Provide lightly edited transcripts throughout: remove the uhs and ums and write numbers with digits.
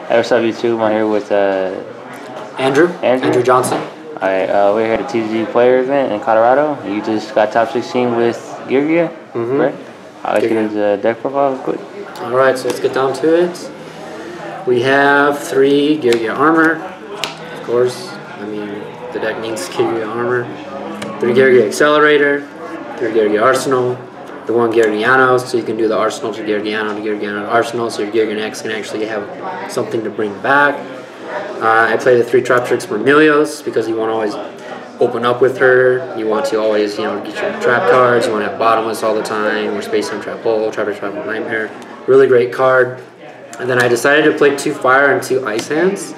Hey, what's up, YouTube? I'm here with Andrew Johnson. Alright, we're here at the TCG player event in Colorado. You just got top 16 with Geargia, right? I'll let you get his deck profile quick. Alright, so let's get down to it. We have 3 Geargia armor. Of course, I mean, the deck needs Geargia armor. 3 Geargia accelerator, 3 Geargia arsenal, the 1 Geargiano, so you can do the arsenal to Geargiano to arsenal, so your Geargia next can actually have something to bring back. I play the 3 Trap Tricks Vermilios because you want to always open up with her. You want to always, get your trap cards. You want to have bottomless all the time, or Space Time Trap Hole, Trap Nightmare. Really great card. And then I decided to play 2 fire and 2 ice hands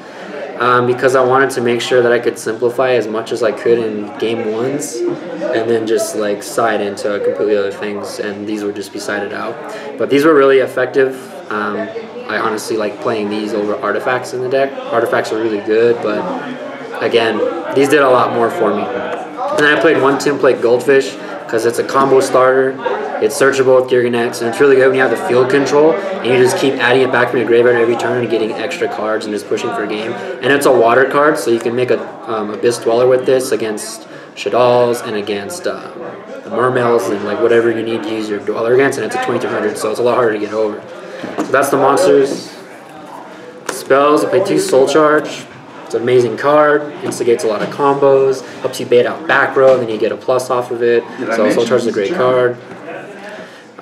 because I wanted to make sure that I could simplify as much as I could in game ones, and then just like side into completely other things. And these would just be sided out. But these were really effective. I honestly like playing these over artifacts in the deck. Artifacts are really good, but again, these did a lot more for me. And then I played 1 Template Goldfish because it's a combo starter. It's searchable with Geargia Next, and it's really good when you have the field control and you just keep adding it back from your graveyard every turn and getting extra cards and just pushing for a game. And it's a water card, so you can make a Abyss Dweller with this against Shaddolls and against the Mermails and like whatever you need to use your Dweller against, and it's a 2300, so it's a lot harder to get over. So that's the monsters. Spells, I play 2 Soul Charge. It's an amazing card, instigates a lot of combos, helps you bait out back row, and then you get a plus off of it. So Soul Charge is a great card.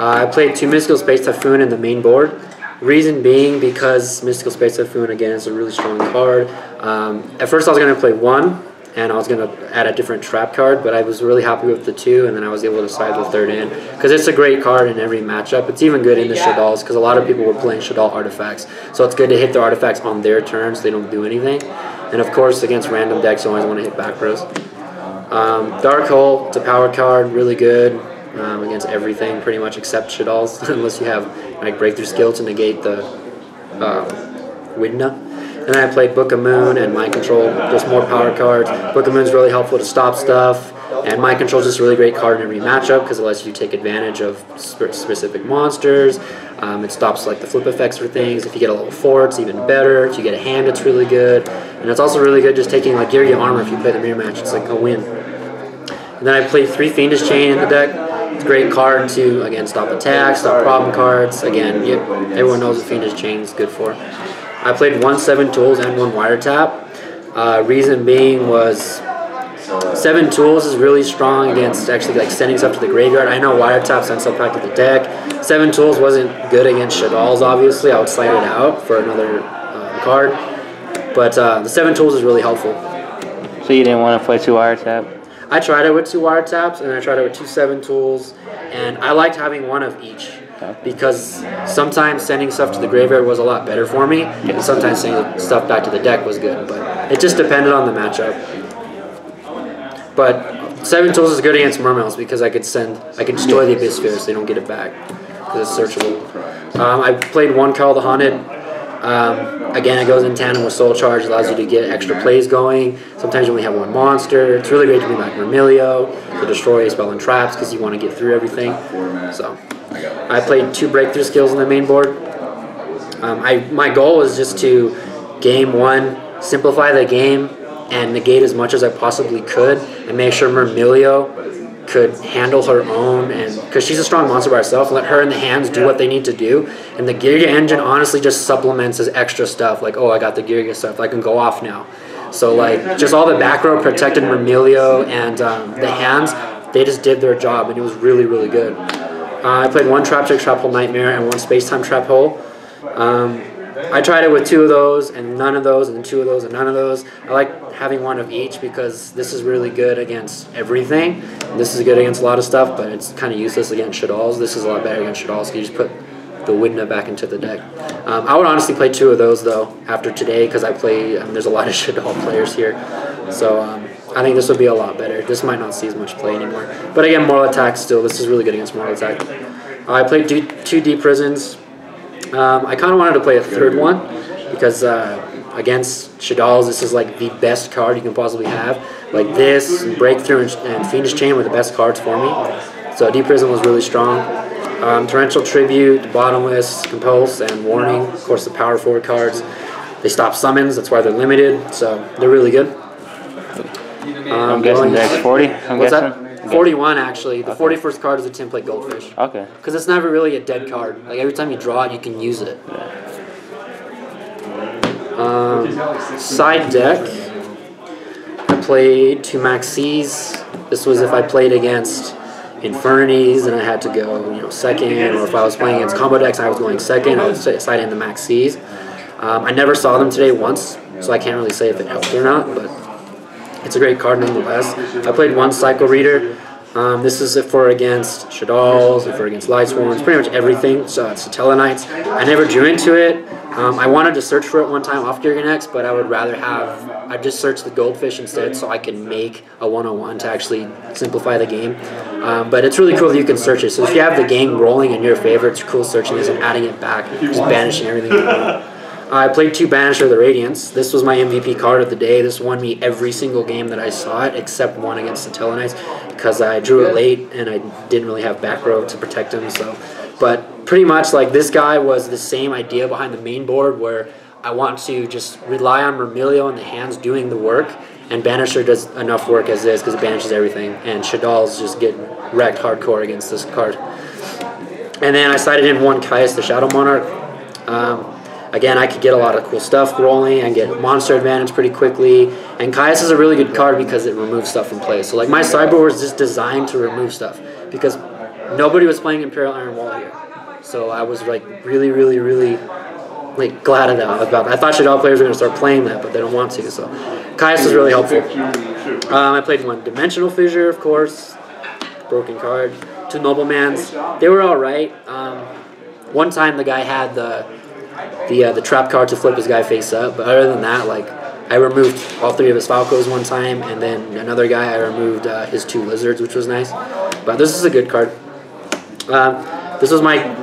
I played 2 Mystical Space Typhoon in the main board. Reason being because Mystical Space Typhoon, again, is a really strong card. At first I was going to play 1, and I was going to add a different trap card, but I was really happy with the 2, and then I was able to side the 3rd in, because it's a great card in every matchup. It's even good in the Shaddolls, because a lot of people were playing Shaddol artifacts, so it's good to hit their artifacts on their turn so they don't do anything. And of course, against random decks, you always want to hit back rows. Dark Hole, it's a power card, really good against everything, pretty much except Shaddolls, unless you have like Breakthrough Skill to negate the Widna. And then I played Book of Moon and Mind Control, just more power cards. Book of Moon is really helpful to stop stuff, and Mind Control is just a really great card in every matchup because it lets you take advantage of specific monsters. It stops like the flip effects for things. If you get a level 4, it's even better. If you get a hand, it's really good. And it's also really good just taking like Geargia armor if you play the mirror match. It's like a win. And then I played 3 Fiendish Chain in the deck. It's a great card to, again, stop attacks, stop problem cards. Again, everyone knows what Fiendish Chain is good for. I played 1 7 Tools and 1 Wiretap. Reason being was 7 Tools is really strong against actually like sending stuff to the graveyard. I know Wiretap sends stuff back to the deck. 7 Tools wasn't good against Shaddolls, obviously. I would slide it out for another card. But the 7 Tools is really helpful. So you didn't want to play 2 Wiretap? I tried it with 2 Wiretaps, and I tried it with 2 7 Tools, and I liked having 1 of each. Because sometimes sending stuff to the graveyard was a lot better for me, and sometimes sending stuff back to the deck was good, but it just depended on the matchup. But 7 Tools is good against Mermails because I could destroy the Abyss Sphere so they don't get it back, because it's searchable. I played 1 Carl the Haunted. Again, it goes in tandem with Soul Charge, allows you to get extra plays going. Sometimes you only have 1 monster. It's really great to bring back Vermilio to destroy spell and traps because you want to get through everything. So I played 2 Breakthrough Skills on the main board. My goal was just to game 1, simplify the game, and negate as much as I possibly could, and make sure Vermilio could handle her own, and because she's a strong monster by herself, let her and the hands do what they need to do. And the Geargia engine honestly just supplements as extra stuff, like, oh, I got the Geargia stuff, I can go off now. So like just all the back row protected Vermilio, and the hands, they just did their job, and it was really, really good. I played 1 Trap Trick Trap Hole Nightmare and 1 Space Time Trap Hole. I tried it with 2 of those and none of those, and then 2 of those and none of those. I like having 1 of each because this is really good against everything. This is good against a lot of stuff, but it's kind of useless against Shaddolls. This is a lot better against Shaddolls, so you just put the Widna back into the deck. I would honestly play 2 of those though after today because I play. There's a lot of Shaddol players here, so I think this would be a lot better. This might not see as much play anymore, but again, Moral Attack still. This is really good against Moral Attack. I played 2 Deep Prisons. I kind of wanted to play a 3rd one because against Shaddolls, this is like the best card you can possibly have. Like this, Breakthrough, and Fiendish Chain were the best cards for me. So Deep Prison was really strong. Torrential Tribute, Bottomless, Compulse, and Warning. Of course, the power forward cards. They stop summons, that's why they're limited, so they're really good. I'm guessing that's 40. What's that? 41 actually. The 41st card is a template goldfish. Okay. Because it's never really a dead card. Like every time you draw it, you can use it. Side deck. I played 2 Maxis. This was if I played against Infernities and I had to go, second, or if I was playing against combo decks and I was going second, I would side in the Maxis. I never saw them today once, so I can't really say if it helped or not, but it's a great card nonetheless. I played 1 Cycle Reader. This is for against Shaddolls, for against Lightsworns, pretty much everything. So it's Telenites. I never drew into it. I wanted to search for it one time off Geargia, but I would rather I just searched the Goldfish instead so I can make a 101 to actually simplify the game. But it's really cool that you can search it. So if you have the game rolling in your favor, it's cool searching this and adding it back, just banishing everything. I played 2 Banisher of the Radiance. This was my MVP card of the day. This won me every single game that I saw it, except one against the Telenites, because I drew it late and I didn't really have back row to protect him. But pretty much like this guy was the same idea behind the main board, where I want to just rely on Myrmilio and the hands doing the work, and Banisher does enough work as is because it banishes everything, and Shaddolls just get wrecked hardcore against this card. And then I sided in 1 Caius the Shadow Monarch. Again, I could get a lot of cool stuff rolling and get monster advantage pretty quickly. And Caius is a really good card because it removes stuff from play. So like my sideboard was just designed to remove stuff because nobody was playing Imperial Iron Wall here. So I was like really like glad about that. I thought Shadow players were going to start playing that, but they don't want to. So Caius was really helpful. I played 1 Dimensional Fissure, of course. Broken card. 2 Noblemans. They were alright. One time the guy had the trap card to flip his guy face up, but other than that, like I removed all 3 of his Falcos one time, and then another guy I removed his 2 Lizards, which was nice. But this is a good card. This was my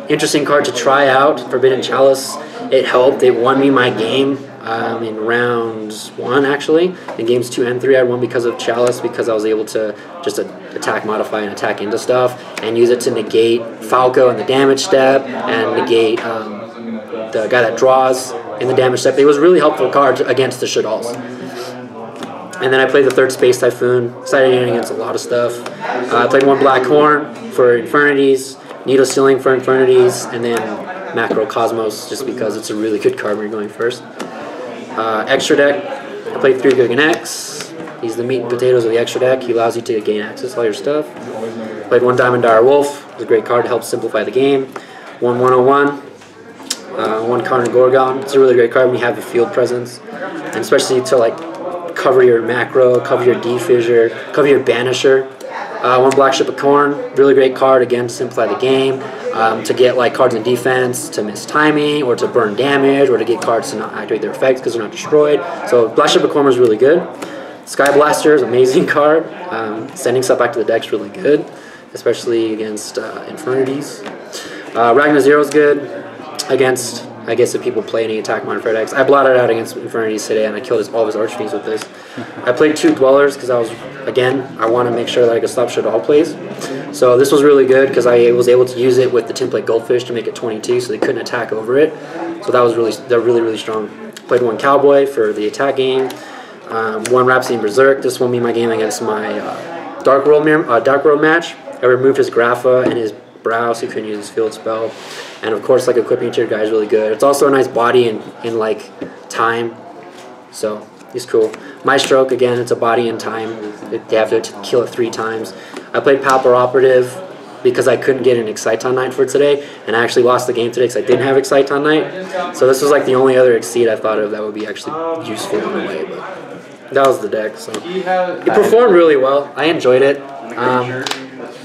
interesting card to try out, Forbidden Chalice. It helped. It won me my game in round 1 actually. In games 2 and 3 I won because of Chalice, because I was able to just attack, modify, and attack into stuff, and use it to negate Falco in the damage step, and negate the guy that draws in the damage step. It was a really helpful card against the Shaddolls. And then I played the 3rd Space Typhoon, sided in against a lot of stuff. I played 1 Black Horn for Infernities, Needle Stealing for Infernities, and then Macro Cosmos, just because it's a really good card when you're going first. Extra deck, I played 3 Guggen X. He's the meat and potatoes of the extra deck. He allows you to gain access to all your stuff. Played 1 Diamond Dire Wolf. It's a great card to help simplify the game. 1 101. 1 Karn Gorgon. It's a really great card when you have a field presence, and especially to like cover your macro, cover your D-Fissure, cover your Banisher. 1 Black Ship of Corn, really great card again to simplify the game, to get like cards in defense to miss timing, or to burn damage, or to get cards to not activate their effects because they're not destroyed. So Black Ship of Corn was really good. Sky Blaster is an amazing card. Sending stuff back to the deck's really good, especially against Infernities. Ragnar Zero is good against, I guess, if people play any attack modifier decks. I blotted out against Infernities today, and I killed all of his Archfiends with this. I played 2 Dwellers because I want to make sure that I could stop Shaddol plays. So this was really good because I was able to use it with the template Goldfish to make it 22, so they couldn't attack over it. So they're really strong. Played 1 Cowboy for the attack game. 1 Rhapsody and Berserk. This won me my game against my Dark World match. I removed his Grapha and his Brow, so he couldn't use his field spell. And of course, like equipping to your guy is really good. It's also a nice body in like time, so he's cool. My Stroke, again, it's a body in time. They have to kill it 3 times. I played Pauper Operative because I couldn't get an Exciton Knight for today, and I actually lost the game today because I didn't have Exciton Knight. So this was like the only other Exceed I thought of that would be actually useful in a way. But that was the deck. So it performed really well. I enjoyed it.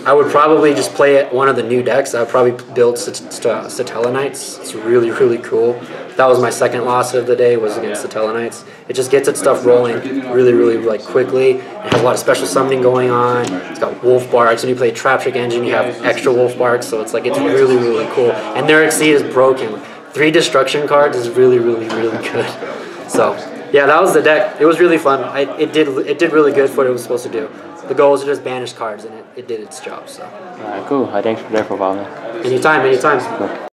I would probably just play it one of the new decks. I would probably build Satella Knights. It's really cool. That was my 2nd loss of the day, was against Satella Knights. It just gets its stuff rolling really like quickly. It has a lot of special summoning going on. It's got Wolf Barks. When you play Trap Trick Engine, you have extra Wolf Barks, so it's really cool. And their Exceed is broken. 3 destruction cards is really good. So yeah, that was the deck. It was really fun. It did really good for what it was supposed to do. The goal was to just banish cards, and it did its job. So. Alright, cool. Thanks for that, man. Anytime. Cool.